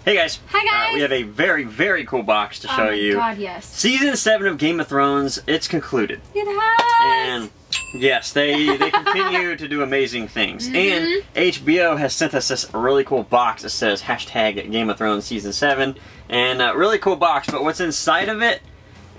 Hey guys. Hi guys. We have a very, very cool box to show you. Oh my god, yes. Season 7 of Game of Thrones, it's concluded. It has! And yes, they continue to do amazing things. And HBO has sent us this really cool box that says hashtag Game of Thrones Season 7. And really cool box, but what's inside of it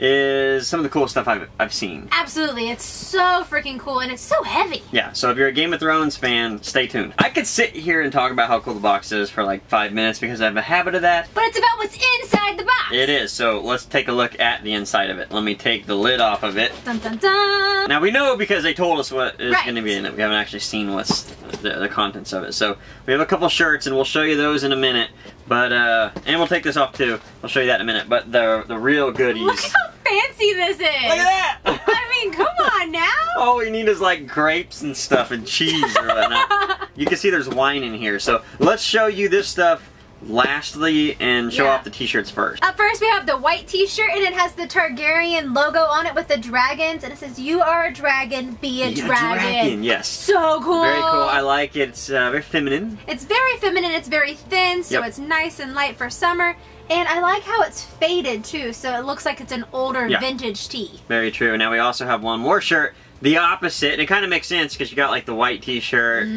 is some of the cool stuff I've seen. Absolutely, it's so freaking cool and it's so heavy. Yeah, so if you're a Game of Thrones fan, stay tuned. I could sit here and talk about how cool the box is for like 5 minutes because I have a habit of that. But it's about what's inside the box. It is, so let's take a look at the inside of it. Let me take the lid off of it. Dun dun dun! Now we know because they told us what is going to be in it. We haven't actually seen what's the contents of it. So we have a couple shirts and we'll show you those in a minute. But, and we'll take this off too. I'll show you that in a minute. But the real goodies. Look how fancy this is! Look at that! I mean, come on now! All we need is like grapes and stuff and cheese or whatnot. You can see there's wine in here. So let's show you this stuff lastly and show off the t-shirts first. Up first we have the white t-shirt and it has the Targaryen logo on it with the dragons and it says you are a dragon, be a dragon. Yes. So cool. Very cool. I like it. It's very feminine. It's very feminine, it's very thin, so it's nice and light for summer. And I like how it's faded too, so it looks like it's an older vintage tee. Very true. Now we also have one more shirt. The opposite, and it kind of makes sense because you got like the white t-shirt,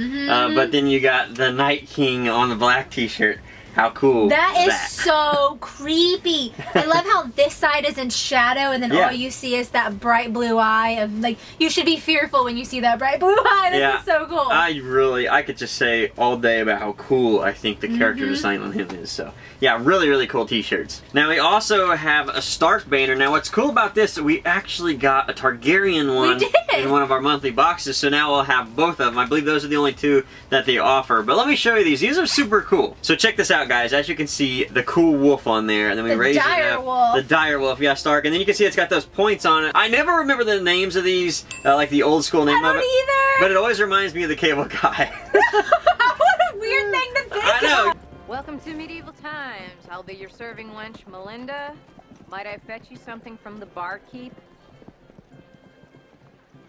but then you got the Night King on the black t-shirt. How cool that is so creepy. I love how this side is in shadow and then all you see is that bright blue eye of like, you should be fearful when you see that bright blue eye. This is so cool. I could just say all day about how cool I think the character design on him is. So yeah, really, really cool t-shirts. Now we also have a Stark banner. Now what's cool about this, we actually got a Targaryen one in one of our monthly boxes. So now we'll have both of them. I believe those are the only two that they offer. But let me show you these. These are super cool. So check this out, guys. As you can see, the cool wolf on there, and then we raise it up. The dire wolf, yeah, Stark, and then you can see it's got those points on it. I never remember the names of these, like the old school name of it. Either. But it always reminds me of the Cable Guy. What a weird thing to think. I know. Welcome to medieval times. I'll be your serving wench, Melinda. Might I fetch you something from the barkeep?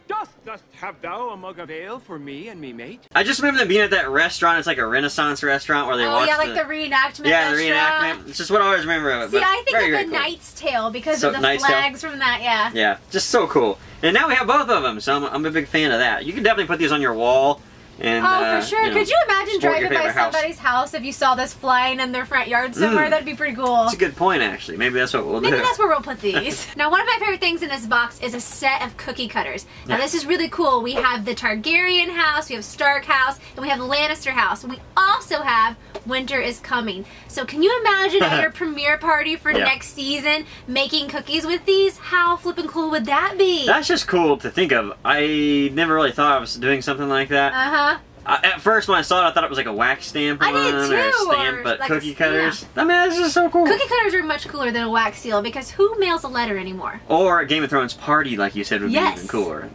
Dost have thou a mug of ale for me and me mate? I just remember them being at that restaurant. It's like a Renaissance restaurant where they watch like the reenactment the reenactment. It's just what I always remember of it. See, I think of the Knight's Tale because of the flags from that, Yeah, just so cool. And now we have both of them, so I'm a big fan of that. You can definitely put these on your wall. And, for sure. Could you imagine driving by somebody's house if you saw this flying in their front yard somewhere? That'd be pretty cool. That's a good point, actually. Maybe that's what we'll do. Maybe that's where we'll put these. Now, one of my favorite things in this box is a set of cookie cutters. Now, this is really cool. We have the Targaryen house, we have Stark house, and we have the Lannister house. And we also have Winter is Coming. So can you imagine at your premiere party for next season making cookies with these? How flippin' cool would that be? That's just cool to think of. I never really thought I was doing something like that. At first, when I saw it, I thought it was like a wax stamp or a stamp, but like cookie cutters. I mean, that's just so cool. Cookie cutters are much cooler than a wax seal because who mails a letter anymore? Or a Game of Thrones party, like you said, would be even cooler.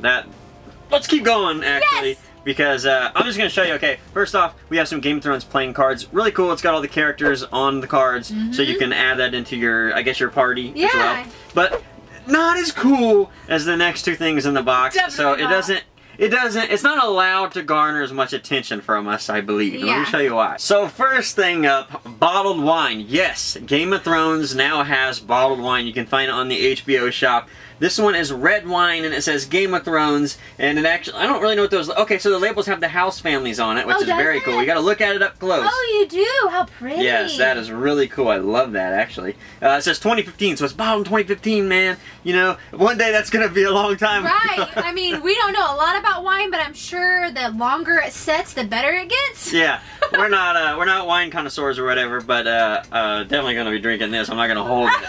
Let's keep going, actually. Because I'm just going to show you, okay, first off, we have some Game of Thrones playing cards. Really cool. It's got all the characters on the cards, so you can add that into your, I guess, your party as well. But not as cool as the next two things in the box. So it's not allowed to garner as much attention from us, I believe. Let me show you why. So first thing up, bottled wine. Yes, Game of Thrones now has bottled wine. You can find it on the HBO shop. This one is red wine, and it says Game of Thrones, and it actually, I don't really know what those, okay, so the labels have the house families on it, which is very cool. You gotta look at it up close. Oh, you do? How pretty. Yes, that is really cool. I love that, actually. It says 2015, so it's bottled in 2015, man. You know, one day that's gonna be a long time. Right. I mean, we don't know a lot about wine, but I'm sure the longer it sets, the better it gets. Yeah. We're not wine connoisseurs or whatever, but definitely gonna be drinking this. I'm not gonna hold it.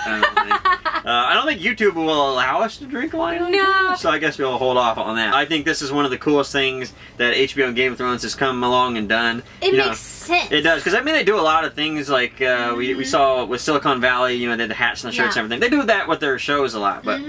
I don't think YouTube will allow us to drink wine. No. So I guess we'll hold off on that. I think this is one of the coolest things that HBO and Game of Thrones has come along and done. It makes sense. It does, because I mean they do a lot of things like we saw with Silicon Valley. You know, they had the hats and the shirts and everything. They do that with their shows a lot, but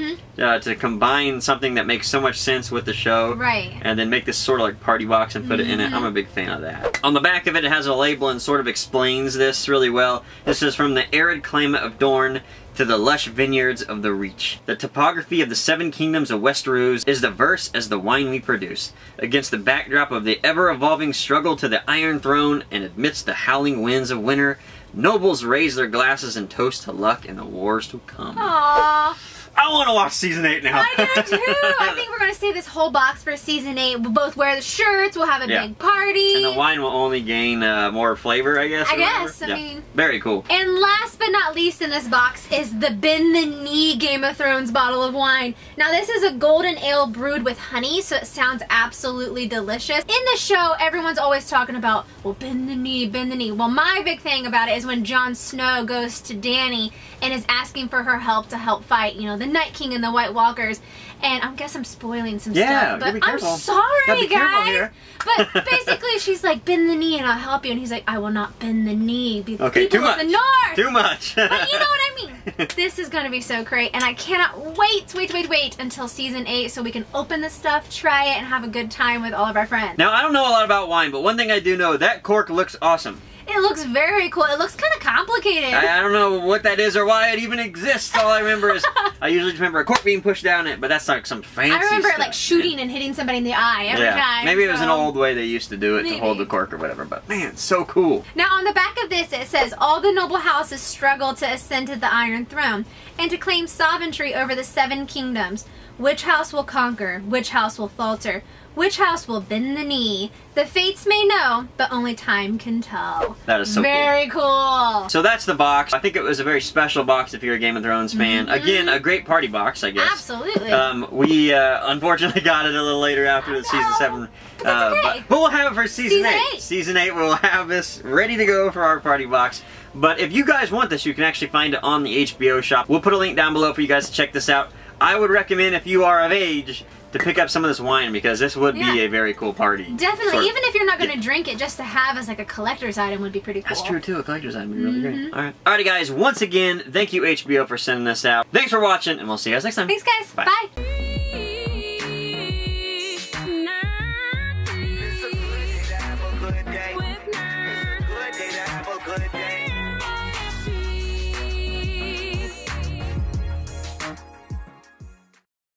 to combine something that makes so much sense with the show, and then make this sort of like party box and put it in it, I'm a big fan of that. On the back of it, it has a label and sort of explains this really well. This is from the arid climate of Dorne to the lush vineyards of the Reach. The topography of the 7 kingdoms of Westeros is diverse as the wine we produce. Against the backdrop of the ever-evolving struggle to the Iron Throne and amidst the howling winds of winter, Nobles raise their glasses and toast to luck in the wars to come. Aww. I want to watch season 8 now. I do too. I think we're going to save this whole box for season 8. We'll both wear the shirts. We'll have a big party. And the wine will only gain more flavor, I guess. I mean. Very cool. And last but not least in this box is the Bend the Knee Game of Thrones bottle of wine. Now this is a golden ale brewed with honey, so it sounds absolutely delicious. In the show, everyone's always talking about, well, bend the knee, bend the knee. Well, my big thing about it is when Jon Snow goes to Dany and is asking for her help to help fight, you know, the Night King and the White Walkers. And I guess I'm spoiling some stuff, but I'm sorry, guys. But basically, she's like, bend the knee and I'll help you. And he's like, I will not bend the knee. Be the people of the North. Too much. But you know what I mean. This is going to be so great. And I cannot wait until season 8 so we can open this stuff, try it, and have a good time with all of our friends. Now, I don't know a lot about wine, but one thing I do know, that cork looks awesome. It looks very cool. It looks kind of complicated. I don't know what that is or why it even exists. All I remember is, I usually just remember a cork being pushed down it, but that's like some fancy I remember stuff. It like shooting and hitting somebody in the eye every time. Maybe it was an old way they used to do it to hold the cork or whatever, but man, so cool. Now on the back of this it says, all the noble houses struggle to ascend to the Iron Throne and to claim sovereignty over the 7 kingdoms. Which house will conquer? Which house will falter? Which house will bend the knee? The fates may know, but only time can tell. That is so very cool. So that's the box. I think it was a very special box if you're a Game of Thrones fan. Again, a great party box, I guess. Absolutely. We unfortunately got it a little later after the season 7. But we'll have it for season 8. Season 8, we'll have this ready to go for our party box. But if you guys want this, you can actually find it on the HBO shop. We'll put a link down below for you guys to check this out. I would recommend, if you are of age, to pick up some of this wine, because this would be a very cool party. Definitely, even if you're not going to drink it, just to have as like a collector's item would be pretty cool. That's true too, a collector's item would be really great. Alright. Alrighty guys, once again, thank you HBO for sending this out. Thanks for watching, and we'll see you guys next time. Thanks guys, bye. Bye.